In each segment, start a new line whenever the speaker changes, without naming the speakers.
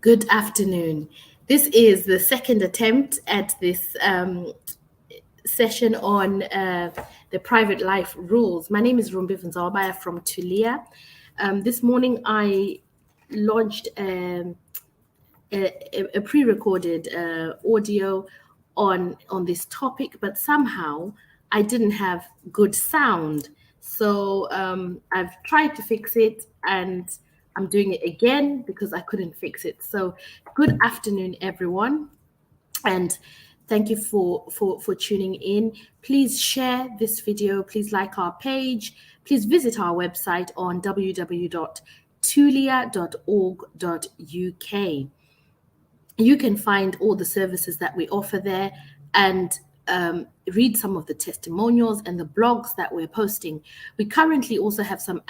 Good afternoon. This is the second attempt at this session on the private life rules. My name is Rumbi Vanzalbaya from Tulia. This morning I launched a pre-recorded audio on this topic, but somehow I didn't have good sound. So I've tried to fix it and I'm doing it again because I couldn't fix it. So good afternoon, everyone. And thank you for tuning in. Please share this video. Please like our page. Please visit our website on www.tulia.org.uk. You can find all the services that we offer there and read some of the testimonials and the blogs that we're posting. We currently also have some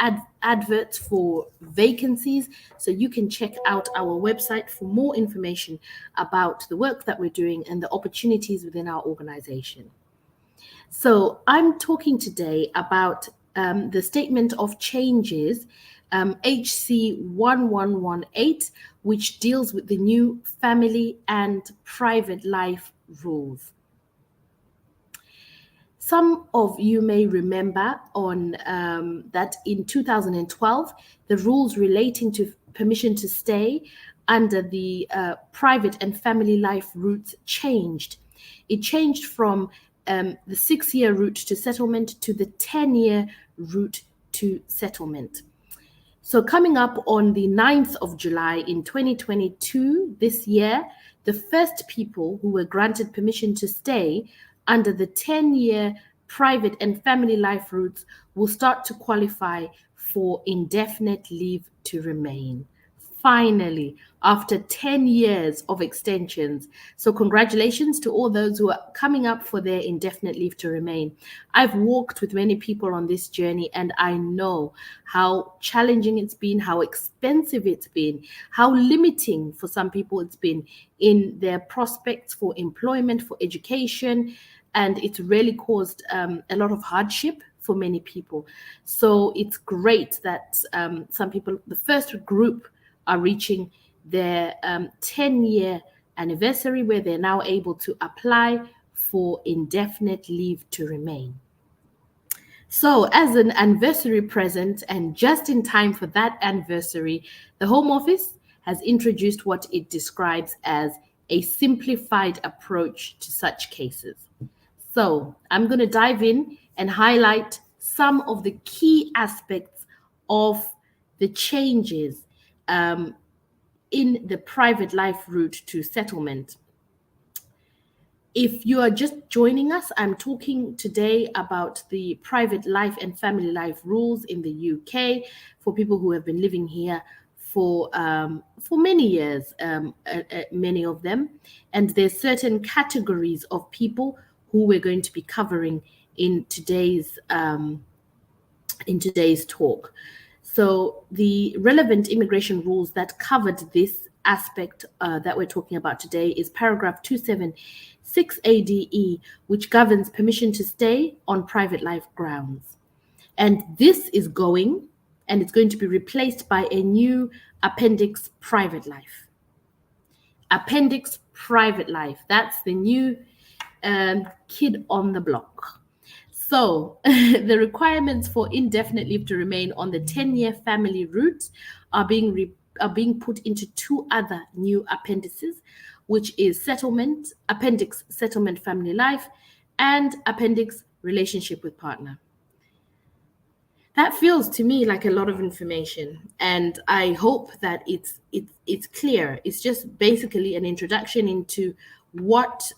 adverts for vacancies, so you can check out our website for more information about the work that we're doing and the opportunities within our organization. So I'm talking today about the Statement of Changes, HC 1118, which deals with the new family and private life rules. Some of you may remember on that in 2012, the rules relating to permission to stay under the private and family life routes changed. It changed from the 6-year route to settlement to the 10-year route to settlement. So coming up on the 9th of July in 2022, this year, the first people who were granted permission to stay under the 10-year private and family life routes will start to qualify for indefinite leave to remain. Finally, after 10 years of extensions. So congratulations to all those who are coming up for their indefinite leave to remain. I've walked with many people on this journey and I know how challenging it's been, how expensive it's been, how limiting for some people it's been in their prospects for employment, for education, and it's really caused a lot of hardship for many people. So it's great that some people, the first group, are reaching their 10-year anniversary where they're now able to apply for indefinite leave to remain. So as an anniversary present and just in time for that anniversary, the Home Office has introduced what it describes as a simplified approach to such cases. So I'm going to dive in and highlight some of the key aspects of the changes in the private life route to settlement. If you are just joining us, I'm talking today about the private life and family life rules in the UK for people who have been living here for many years, many of them. And there's certain categories of people who we're going to be covering in today's talk. So the relevant immigration rules that covered this aspect that we're talking about today is paragraph 276 ADE, which governs permission to stay on private life grounds. And this is going and it's going to be replaced by a new Appendix Private Life. Appendix Private Life, that's the new kid on the block. So the requirements for indefinite leave to remain on the 10-year family route are being put into two other new appendices, which is settlement, Appendix Settlement Family Life, and Appendix Relationship with Partner. That feels to me like a lot of information, and I hope that it's clear. It's just basically an introduction into what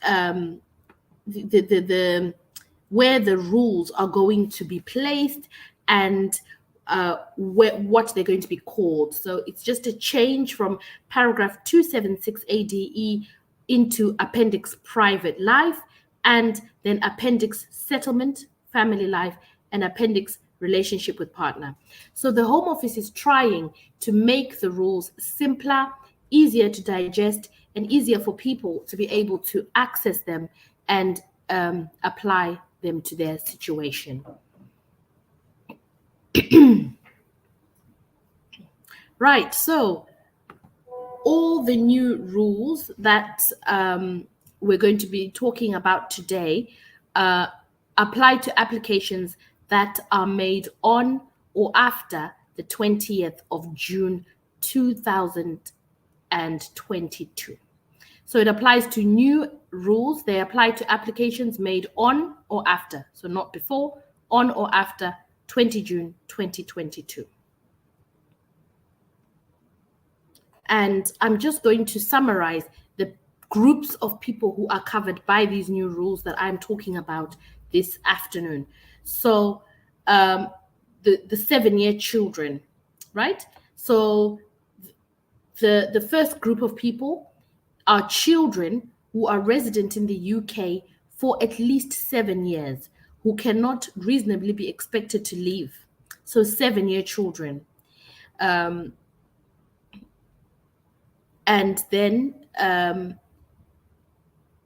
where the rules are going to be placed and what they're going to be called. So it's just a change from paragraph 276 ADE into Appendix Private Life, and then Appendix Settlement Family Life, and Appendix Relationship with Partner. So the Home Office is trying to make the rules simpler, easier to digest, and easier for people to be able to access them and apply them to their situation. Right, so all the new rules that we're going to be talking about today apply to applications that are made on or after the 20th of June 2022. So it applies to new rules. They apply to applications made on or after, so not before, on or after 20 June 2022. And I'm just going to summarize the groups of people who are covered by these new rules that I'm talking about this afternoon. So the 7-year children, right? So the first group of people are children who are resident in the UK for at least 7 years, who cannot reasonably be expected to leave. So 7-year children. And then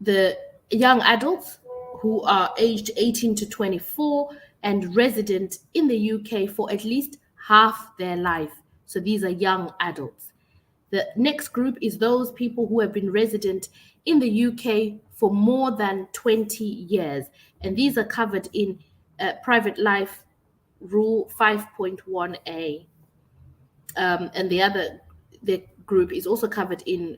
the young adults who are aged 18 to 24 and resident in the UK for at least half their life. So these are young adults. The next group is those people who have been resident in the UK for more than 20 years. And these are covered in Private Life Rule 5.1a. And the group is also covered in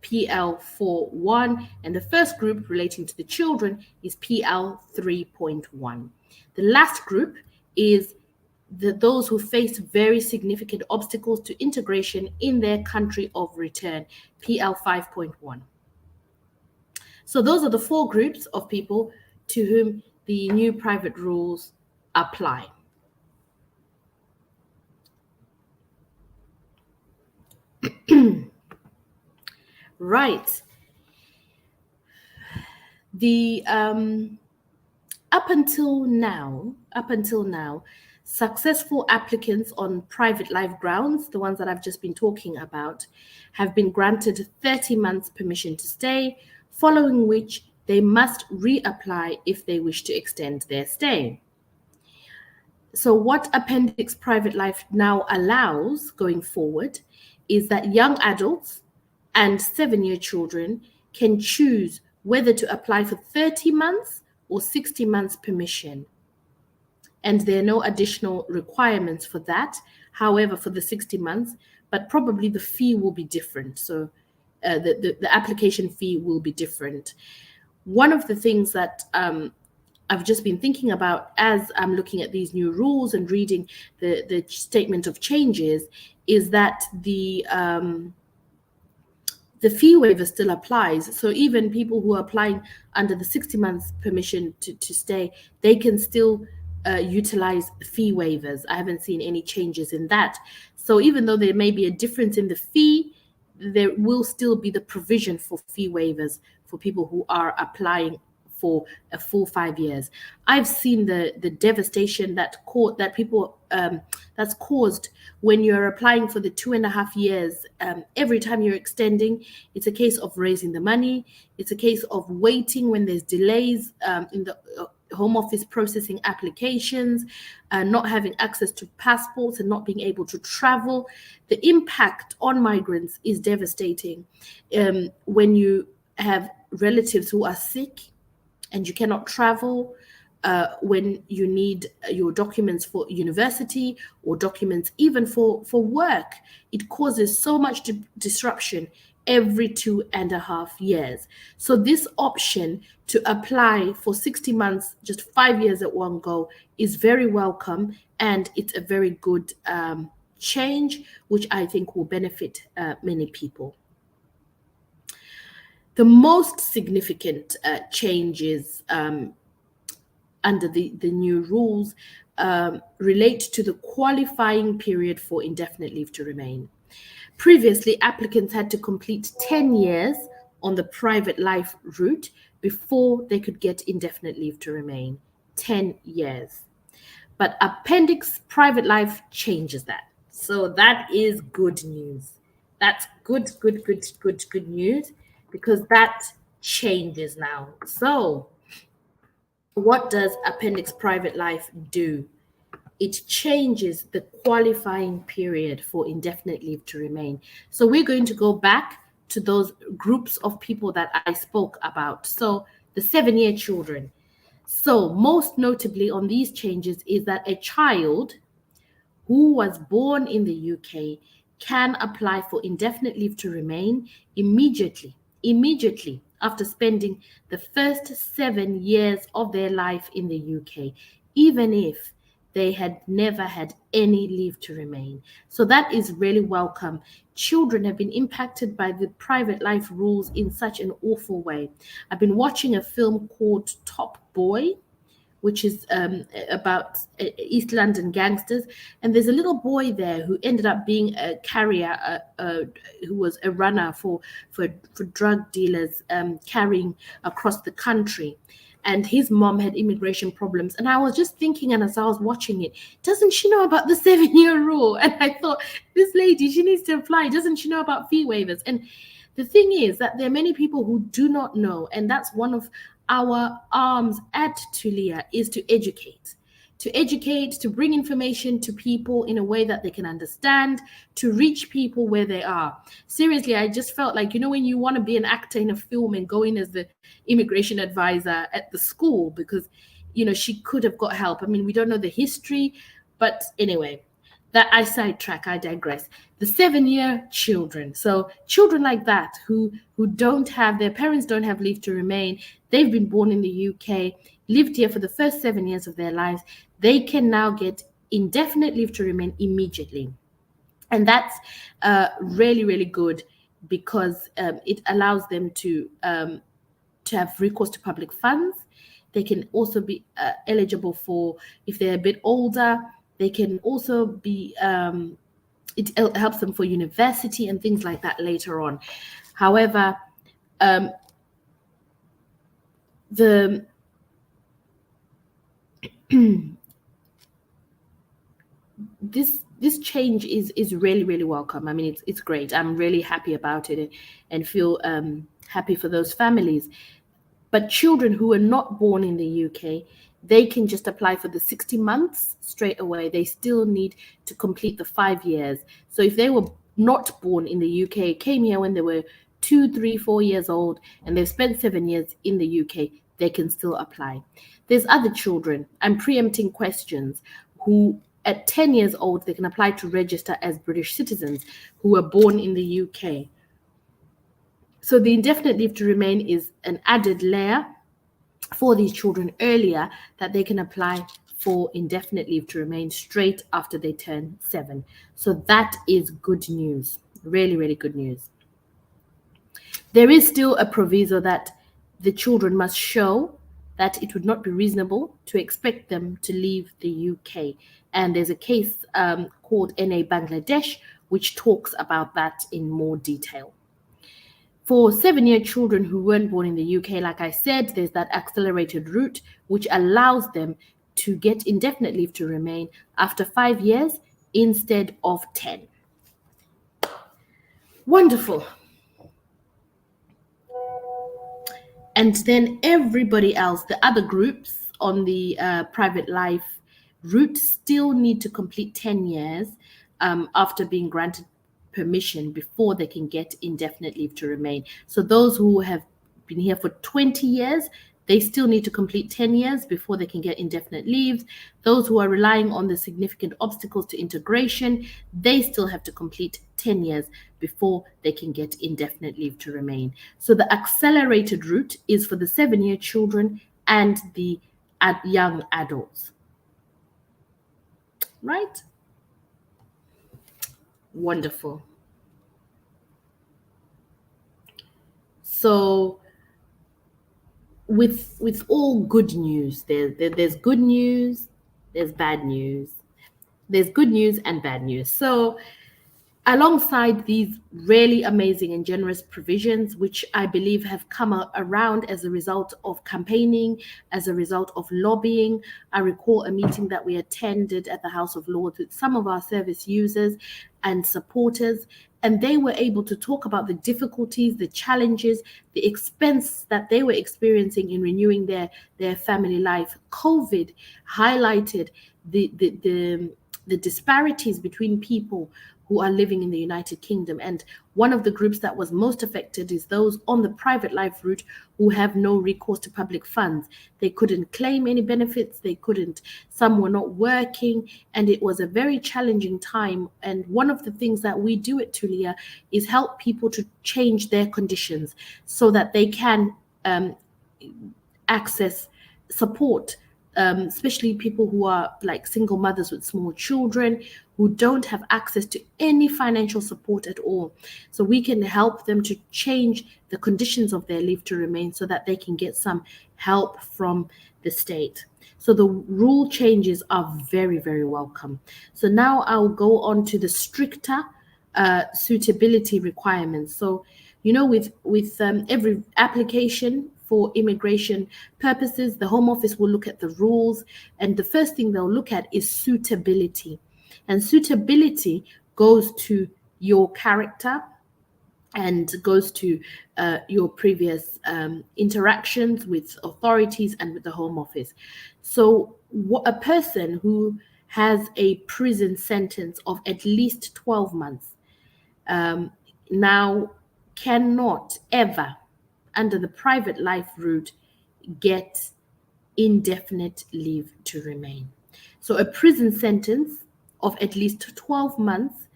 PL 4.1, and the first group relating to the children is PL 3.1. The last group is those who face very significant obstacles to integration in their country of return, PL 5.1. So those are the 4 groups of people to whom the new private rules apply. Right. The up until now, successful applicants on private life grounds, the ones that I've just been talking about, have been granted 30 months permission to stay, following which they must reapply if they wish to extend their stay. So what Appendix Private Life now allows going forward is that young adults and 7-year children can choose whether to apply for 30 months or 60 months permission. And there are no additional requirements for that. However, for the 60 months, but probably the fee will be different. So the application fee will be different. One of the things that I've just been thinking about as I'm looking at these new rules and reading the statement of changes is that the fee waiver still applies. So even people who are applying under the 60 months permission to stay, they can still utilize fee waivers. I haven't seen any changes in that. So even though there may be a difference in the fee, there will still be the provision for fee waivers for people who are applying for a full 5 years. I've seen the devastation that's caused when you're applying for the 2.5 years. Every time you're extending, it's a case of raising the money. It's a case of waiting when there's delays in the Home Office processing applications, not having access to passports and not being able to travel. The impact on migrants is devastating. When you have relatives who are sick and you cannot travel, when you need your documents for university or documents even for work, it causes so much disruption every 2.5 years. So this option to apply for 60 months, just 5 years at one go, is very welcome, and it's a very good change, which I think will benefit many people. The most significant changes under the new rules relate to the qualifying period for indefinite leave to remain. Previously, applicants had to complete 10 years on the private life route before they could get indefinite leave to remain. 10 years. But Appendix Private Life changes that. So that is good news. That's good news, because that changes now. So what does Appendix Private Life do? it changes the qualifying period for indefinite leave to remain. So we're going to go back to those groups of people that I spoke about. So the 7-year children. So most notably on these changes is that a child who was born in the UK can apply for indefinite leave to remain immediately after spending the first 7 years of their life in the UK, even if they had never had any leave to remain. So that is really welcome. Children have been impacted by the private life rules in such an awful way. I've been watching a film called Top Boy, which is about East London gangsters. And there's a little boy there who ended up being a carrier, who was a runner for drug dealers carrying across the country. And his mom had immigration problems. And I was just thinking, and as I was watching it, doesn't she know about the 7-year rule? And I thought, this lady, she needs to apply. Doesn't she know about fee waivers? And the thing is that there are many people who do not know. And that's one of our arms at Tulia, is to educate, to bring information to people in a way that they can understand, to reach people where they are. Seriously, I just felt like, when you want to be an actor in a film and go in as the immigration advisor at the school, because, she could have got help. I mean, we don't know the history, but anyway, that I sidetrack, I digress. The 7-year children. So children like that who don't have, their parents don't have leave to remain, they've been born in the UK, lived here for the first 7 years of their lives, they can now get indefinite leave to remain immediately. And that's really, really good, because it allows them to have recourse to public funds. They can also be eligible for, if they're a bit older, they can also be, it helps them for university and things like that later on. However, this change is really, really welcome. I mean, it's great. I'm really happy about it and feel happy for those families. But children who are not born in the UK, they can just apply for the 60 months straight away. They still need to complete the 5 years. So if they were not born in the UK, came here when they were 2, 3, 4 years old, and they've spent 7 years in the UK, they can still apply. There's other children, I'm preempting questions, who at 10 years old, they can apply to register as British citizens who were born in the UK. So the indefinite leave to remain is an added layer for these children earlier, that they can apply for indefinite leave to remain straight after they turn 7. So that is good news, really, really good news. There is still a proviso that the children must show that it would not be reasonable to expect them to leave the UK. And there's a case called NA Bangladesh, which talks about that in more detail. For 7-year children who weren't born in the UK, like I said, there's that accelerated route, which allows them to get indefinite leave to remain after 5 years instead of 10. Wonderful. And then everybody else, the other groups on the private life route, still need to complete 10 years after being granted permission before they can get indefinite leave to remain. So those who have been here for 20 years, they still need to complete 10 years before they can get indefinite leave. Those who are relying on the significant obstacles to integration, they still have to complete 10 years before they can get indefinite leave to remain. So the accelerated route is for the 7-year children and the young adults. Right? Wonderful. So with all good news, there's good news, there's bad news, there's good news and bad news. So alongside these really amazing and generous provisions, which I believe have come around as a result of campaigning, as a result of lobbying, I recall a meeting that we attended at the House of Lords with some of our service users, and supporters, and they were able to talk about the difficulties, the challenges, the expense that they were experiencing in renewing their family life. COVID highlighted the disparities between people who are living in the United Kingdom. And one of the groups that was most affected is those on the private life route who have no recourse to public funds. They couldn't claim any benefits, some were not working, and it was a very challenging time. And one of the things that we do at Tulia is help people to change their conditions so that they can access support, especially people who are like single mothers with small children who don't have access to any financial support at all. So we can help them to change the conditions of their leave to remain so that they can get some help from the state. So the rule changes are very, very welcome. So now I'll go on to the stricter suitability requirements. So, with every application for immigration purposes, the Home Office will look at the rules, and the first thing they'll look at is suitability. And suitability goes to your character and goes to your previous interactions with authorities and with the Home Office. So a person who has a prison sentence of at least 12 months now cannot ever, under the private life route, get indefinite leave to remain. So a prison sentence of at least 12 months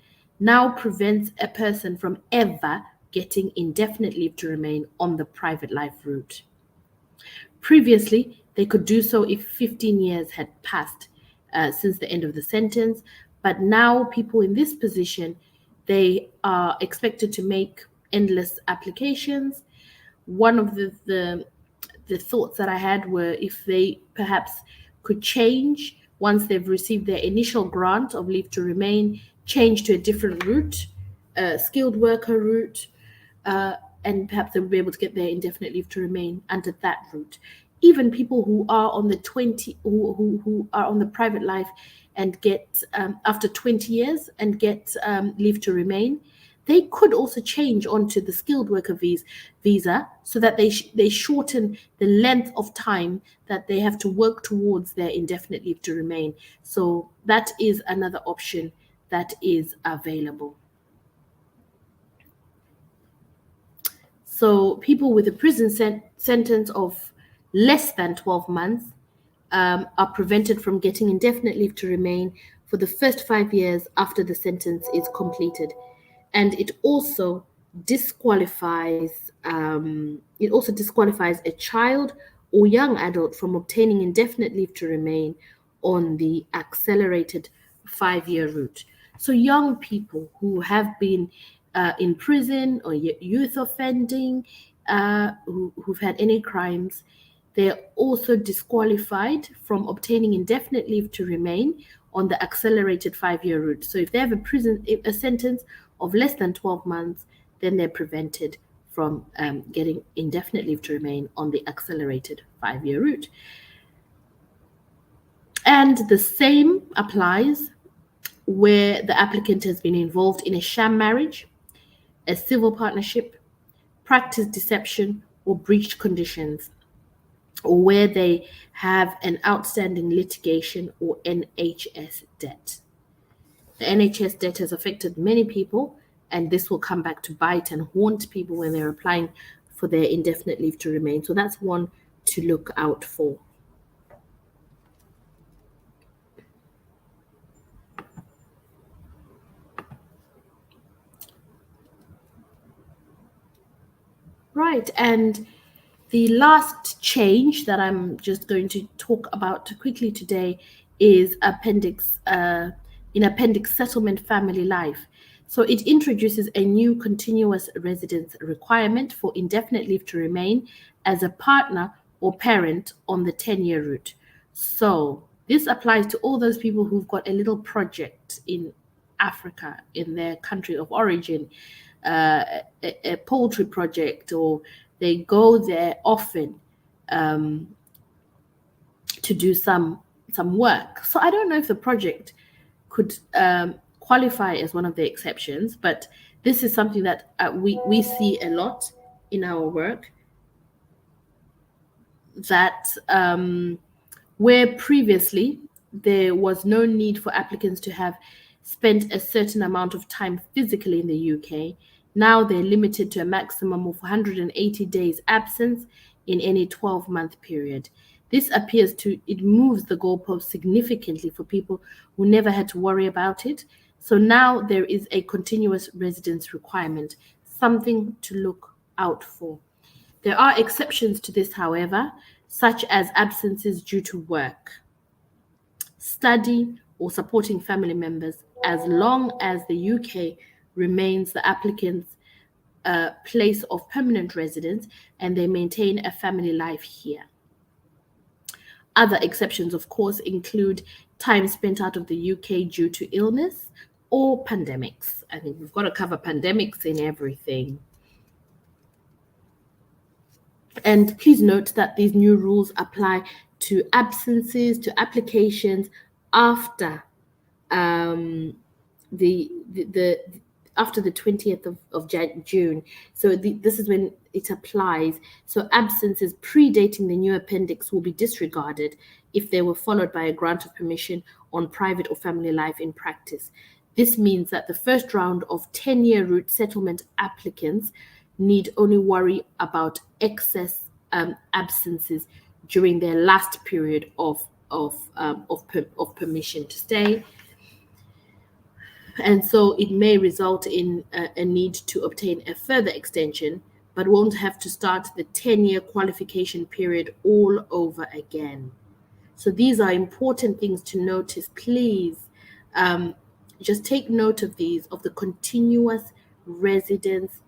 now prevents a person from ever getting indefinite leave to remain on the private life route. Previously, they could do so if 15 years had passed since the end of the sentence, but now people in this position, they are expected to make endless applications. One of the thoughts that I had were if they perhaps could change once they've received their initial grant of leave to remain, change to a different route, skilled worker route, and perhaps they'll be able to get their indefinite leave to remain under that route. Even people who are on who are on the private life and get after 20 years and get leave to remain, they could also change onto the skilled worker visa so that they shorten the length of time that they have to work towards their indefinite leave to remain. So that is another option that is available. So people with a prison sentence of less than 12 months are prevented from getting indefinite leave to remain for the first 5 years after the sentence is completed. And it also disqualifies a child or young adult from obtaining indefinite leave to remain on the accelerated 5-year route. So young people who have been in prison or youth offending, who've had any crimes, they're also disqualified from obtaining indefinite leave to remain on the accelerated 5-year route. So if they have a sentence of less than 12 months, then they're prevented from getting indefinite leave to remain on the accelerated 5-year route. And the same applies where the applicant has been involved in a sham marriage, a civil partnership, practiced deception, or breached conditions, or where they have an outstanding litigation or NHS debt. The NHS debt has affected many people, and this will come back to bite and haunt people when they're applying for their indefinite leave to remain. So that's one to look out for. Right, and the last change that I'm just going to talk about quickly today is Appendix Settlement Family Life. So it introduces a new continuous residence requirement for indefinite leave to remain as a partner or parent on the 10-year route. So this applies to all those people who've got a little project in Africa, in their country of origin, a poultry project, or they go there often to do some work. So I don't know if the project could qualify as one of the exceptions, but this is something that we see a lot in our work, that where previously there was no need for applicants to have spent a certain amount of time physically in the UK, now they're limited to a maximum of 180 days absence in any 12-month period. This it moves the goalpost significantly for people who never had to worry about it. So now there is a continuous residence requirement, something to look out for. There are exceptions to this, however, such as absences due to work, study, or supporting family members, as long as the UK remains the applicant's place of permanent residence and they maintain a family life here. Other exceptions, of course, include time spent out of the UK due to illness or pandemics. I think we've got to cover pandemics in everything. And please note that these new rules apply to absences, to applications after after the 20th of June. So this is when it applies. So absences predating the new appendix will be disregarded if they were followed by a grant of permission on private or family life in practice. This means that the first round of 10-year route settlement applicants need only worry about excess absences during their last period of permission to stay. And so it may result in a need to obtain a further extension, but won't have to start the 10-year qualification period all over again. So these are important things to notice. Please just take note of these, of the continuous residence,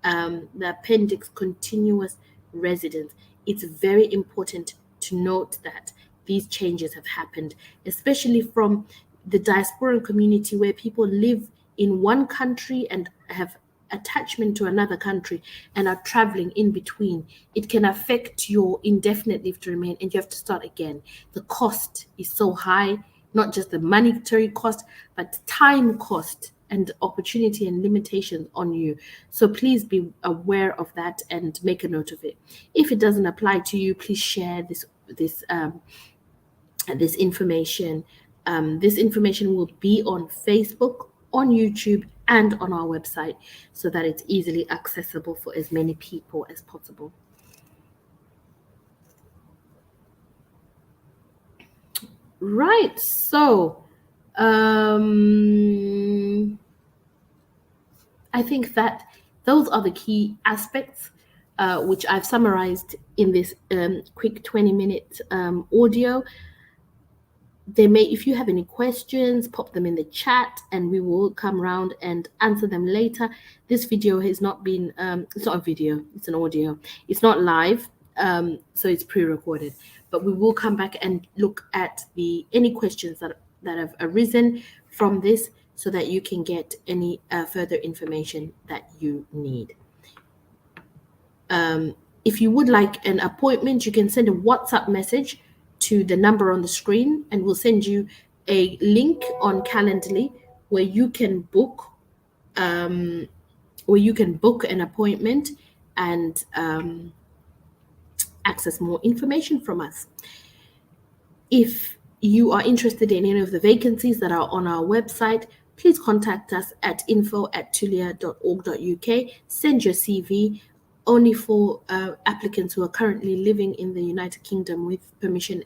the appendix continuous residence. It's very important to note that these changes have happened, especially from the diasporan community, where people live in one country and have attachment to another country and are traveling in between. It can affect your indefinite leave to remain, and you have to start again. The cost is so high, not just the monetary cost, but time cost and opportunity and limitations on you. So please be aware of that and make a note of it. If it doesn't apply to you, please share this information. This information will be on Facebook, on YouTube, and on our website, so that it's easily accessible for as many people as possible. Right, so I think that those are the key aspects which I've summarized in this quick 20-minute audio. If you have any questions, pop them in the chat and we will come around and answer them later. This video has not been, it's not a video, it's an audio. It's not live, so it's pre-recorded. But we will come back and look at any questions that have arisen from this, so that you can get any further information that you need. If you would like an appointment, you can send a WhatsApp message to the number on the screen, and we'll send you a link on Calendly where you can book an appointment and access more information from us. If you are interested in any of the vacancies that are on our website, please contact us at info@tulia.org.uk. Send your CV, only for applicants who are currently living in the United Kingdom with permission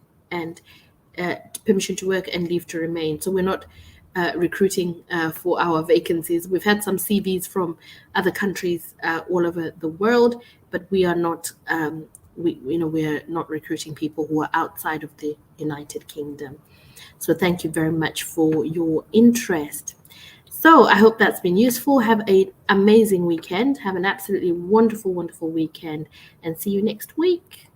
to work and leave to remain. So we're not recruiting for our vacancies. We've had some CVs from other countries all over the world, but we are not we're not recruiting people who are outside of the United Kingdom. So thank you very much for your interest. So I hope that's been useful. Have an amazing weekend. Have an absolutely wonderful, wonderful weekend, and see you next week.